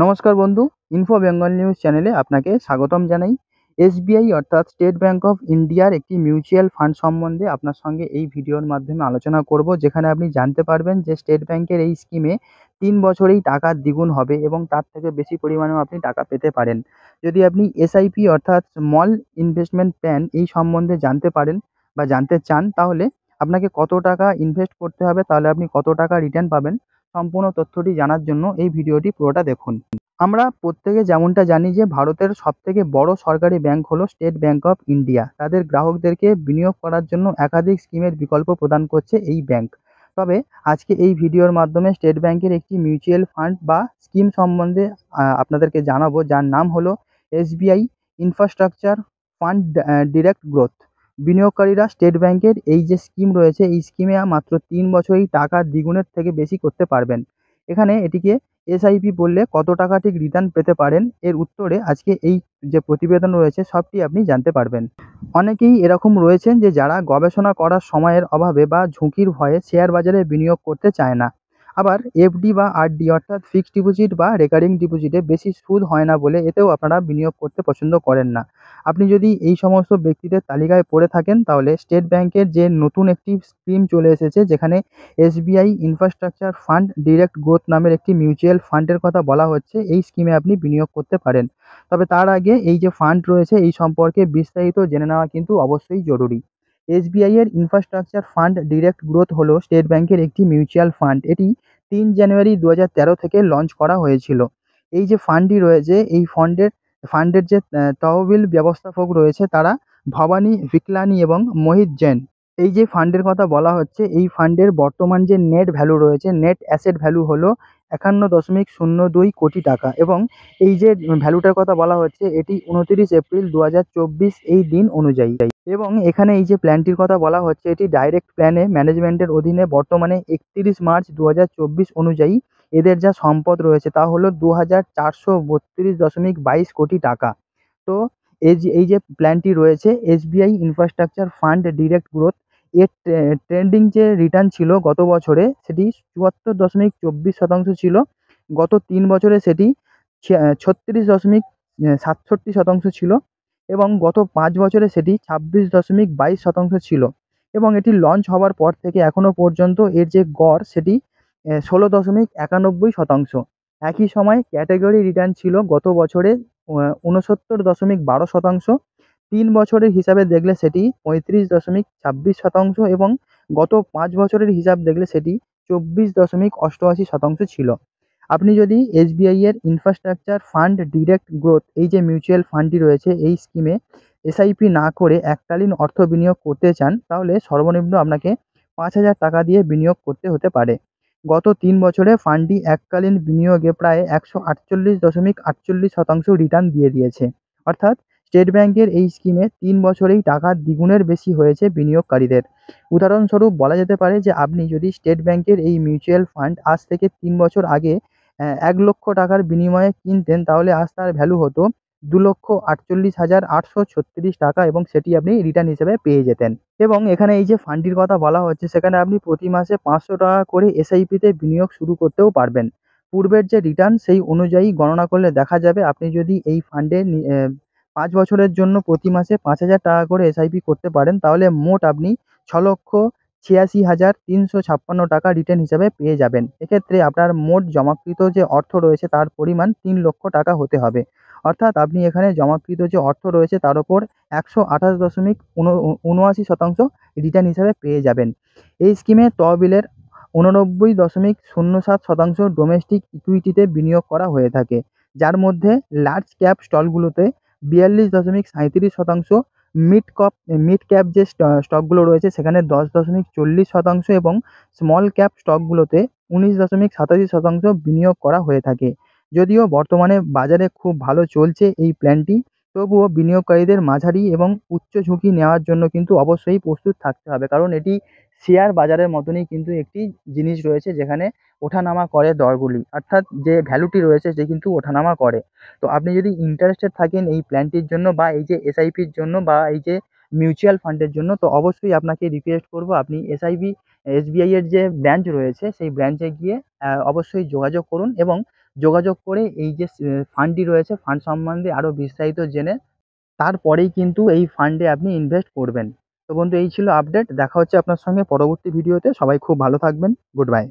নমস্কার বন্ধু, info Bengal news চ্যানেলে আপনাকে স্বাগতম জানাই। এসবিআই অর্থাৎ স্টেট ব্যাংক অফ ইন্ডিয়ার একটি মিউচুয়াল ফান্ড সম্বন্ধে আপনার সঙ্গে এই ভিডিওর মাধ্যমে আলোচনা করব, যেখানে আপনি জানতে পারবেন যে স্টেট ব্যাংকের এই স্কিমে 3 বছরেই টাকা দ্বিগুণ হবে এবং তার থেকে বেশি পরিমাণেও আপনি টাকা পেতে পারেন। যদি আপনি এসআইপি অর্থাৎ স্মল ইনভেস্টমেন্ট প্ল্যান এই সম্বন্ধে জানতে পারেন বা জানতে চান, তাহলে আপনাকে কত টাকা ইনভেস্ট করতে হবে, তাহলে আপনি কত টাকা রিটার্ন পাবেন, সম্পূর্ণ তথ্যটি জানার জন্য এই ভিডিওটি পুরোটা দেখুন। আমরা প্রত্যেকে যেমনটা জানি যে ভারতের সবথেকে বড় সরকারি ব্যাংক হলো স্টেট ব্যাংক অফ ইন্ডিয়া। তাদের গ্রাহকদেরকে বিনিয়োগ করার জন্য একাধিক স্কিমের বিকল্প প্রদান করছে এই ব্যাংক। তবে আজকে এই ভিডিওর মাধ্যমে স্টেট ব্যাংকের একটি মিউচুয়াল ফান্ড বা স্কিম সম্বন্ধে আপনাদেরকে জানাবো, যার নাম হলো SBI infrastructure fund direct growth. বিনিয়োগকারীরা স্টেট ব্যাংকের এই যে স্কিম রয়েছে, এই স্কিমে মাত্র 3 বছরেই টাকা দ্বিগুণের থেকে বেশি করতে পারবেন। এখানে এটিকে এসআইপি বললে কত টাকা ঠিক রিটার্ন পেতে পারেন, এর উত্তরে আজকে এই যে প্রতিবেদন রয়েছে সবটি আপনি জানতে পারবেন। অনেকেই এরকম রয়েছেন যে যারা গবেষণা করার সময়ের অভাবে বা ঝুঁকির ভয়ে শেয়ার বাজারে বিনিয়োগ করতে চায় না। আবার এফডি বা আরডি অর্থাৎ ফিক্সড ডিপোজিট বা রেকারিং ডিপোজিটে বেশি সুদ হয় না বলে এতেও আপনারা বিনিয়োগ করতে পছন্দ করেন না। আপনি যদি এই সমস্ত ব্যক্তিদের তালিকায় পড়ে থাকেন, তাহলে স্টেট ব্যাংকের যে নতুন একটি স্কিম চলে এসেছে, যেখানে SBI infrastructure fund direct growth নামের একটি মিউচুয়াল ফান্ডের কথা বলা হচ্ছে, এই স্কিমে আপনি বিনিয়োগ করতে পারেন। তবে তার আগে এই যে ফান্ড রয়েছে এই সম্পর্কে বিস্তারিত জেনে নেওয়া কিন্তু অবশ্যই জরুরি। এসবিআই এর ইনফ্রাস্ট্রাকচার ফান্ড ডিরেক্ট গ্রোথ হলো স্টেট ব্যাংকের একটি মিউচুয়াল ফান্ড। এটি 3 জানুয়ারি 2013 থেকে লঞ্চ করা হয়েছিল। এই যে ফান্ডটি রয়েছে, এই ফান্ডের যে তহবিল ব্যবস্থাপক রয়েছে তারা ভবানী ভিকলানি এবং মোহিত জৈন। এই যে ফান্ডের কথা বলা হচ্ছে, এই ফান্ডের বর্তমান যে নেট ভ্যালু রয়েছে, নেট অ্যাসেট ভ্যালু হলো 51.02 কোটি টাকা, এবং এই যে ভ্যালুটার কথা বলা হচ্ছে এটি 29 এপ্রিল 2024 এই দিন অনুযায়ী। এবং এখানে এই যে প্ল্যানটির কথা বলা হচ্ছে, এটি ডাইরেক্ট প্ল্যানে ম্যানেজমেন্টের অধীনে বর্তমানে 31 মার্চ 2024 অনুযায়ী এদের যা সম্পদ রয়েছে তা হলো 2432.22 কোটি টাকা। তো এই যে প্ল্যানটি রয়েছে SBI infrastructure fund direct growth, এর ট্রেন্ডিং যে রিটার্ন ছিল গত বছরে সেটি 74.24% ছিল। গত 3 বছরে সেটি 36.67% ছিল, এবং গত 5 বছরে সেটি 26.22% ছিল। এবং এটি লঞ্চ হওয়ার পর থেকে এখনো পর্যন্ত এর যে গড় সেটি 16.91%। একই সময় ক্যাটেগরি রিটার্ন ছিল গত বছরে 69.12%। 3 বছরের হিসাবে দেখলে সেটি 35.26%, এবং গত 5 বছরের হিসাব দেখলে সেটি 24.88% ছিল। আপনি যদি এসবিআই এর ইনফ্রাস্ট্রাকচার ফান্ড ডিরেক্ট গ্রোথ এই যে মিউচুয়াল ফান্ডটি রয়েছে এই স্কিমে এসআইপি না করে এককালীন অর্থ বিনিয়োগ করতে চান, তাহলে সর্বনিম্ন আপনাকে 5,000 টাকা দিয়ে বিনিয়োগ করতে হতে পারে। গত 3 বছরে ফান্ডটি এককালীন বিনিয়োগে প্রায় 148.48% রিটার্ন দিয়ে দিয়েছে। অর্থাৎ স্টেট ব্যাংকের এই স্কিমে 3 বছরেই টাকা দ্বিগুণের বেশি হয়েছে বিনিয়োগকারীদের। উদাহরণস্বরূপ বলা যেতে পারে যে আপনি যদি স্টেট ব্যাংকের এই মিউচুয়াল ফান্ড আজ থেকে 3 বছর আগে 1 লক্ষ টাকার বিনিময়ে কিনতেন, তাহলে আজ তার ভ্যালু হতো 2,48,836 টাকা, এবং সেটি আপনি রিটার্ন হিসেবে পেয়ে যেতেন। এবং এখানে এই যে ফান্ডটির কথা বলা হচ্ছে, সেখানে আপনি প্রতি মাসে 500 টাকা করে এসআইপিতে বিনিয়োগ শুরু করতেও পারবেন। পূর্বের যে রিটার্ন সেই অনুযায়ী গণনা করলে দেখা যাবে, আপনি যদি এই ফান্ডে 5 বছরের জন্য প্রতি মাসে 5,000 টাকা করে এসআইপি করতে পারেন, তাহলে মোট আপনি 6,86,356 টাকা রিটার্ন হিসেবে পেয়ে যাবেন। এক্ষেত্রে আপনার মোট জমাকৃত যে অর্থ রয়েছে তার পরিমাণ 3 লক্ষ টাকা হতে হবে। অর্থাৎ আপনি এখানে জমাকৃত যে অর্থ রয়েছে তার ওপর 128.79% রিটার্ন হিসেবে পেয়ে যাবেন। এই স্কিমে তহবিলের 89.07% ডোমেস্টিক ইকুইটিতে বিনিয়োগ করা হয়ে থাকে, যার মধ্যে লার্জ ক্যাপ স্টকগুলোতে 42.37%, মিড ক্যাপ যে স্টকগুলো রয়েছে সেখানে 10.40%, এবং স্মল ক্যাপ স্টকগুলোতে 19.87% বিনিয়োগ করা হয়ে থাকে। যদিও বর্তমানে বাজারে খুব ভালো চলছে এই প্ল্যানটি, তবুও বিনিয়োগকারীদের মাঝারি এবং উচ্চ ঝুঁকি নেওয়ার জন্য কিন্তু অবশ্যই প্রস্তুত থাকতে হবে, কারণ এটি শেয়ার বাজারের মতনই কিন্তু একটি জিনিস রয়েছে, যেখানে ওঠানামা করে দরগুলি, অর্থাৎ যে ভ্যালুটি রয়েছে সে কিন্তু ওঠানামা করে। তো আপনি যদি ইন্টারেস্টেড থাকেন এই প্ল্যানটির জন্য বা এই যে এসআইপির জন্য বা এই যে মিউচুয়াল ফান্ডের জন্য, তো অবশ্যই আপনাকে রিকোয়েস্ট করব আপনি এসবিআই এর যে ব্রাঞ্চ রয়েছে সেই ব্রাঞ্চে গিয়ে অবশ্যই যোগাযোগ করুন, এবং যোগাযোগ করে এই যে ফান্ডটি রয়েছে ফান্ড সম্বন্ধে আরও বিস্তারিত জেনে তারপরেই কিন্তু এই ফান্ডে আপনি ইনভেস্ট করবেন। তো বন্ধু এই ছিল আপডেট। দেখা হচ্ছে আপনার সঙ্গে পরবর্তী ভিডিওতে। সবাই খুব ভালো থাকবেন। Good bye.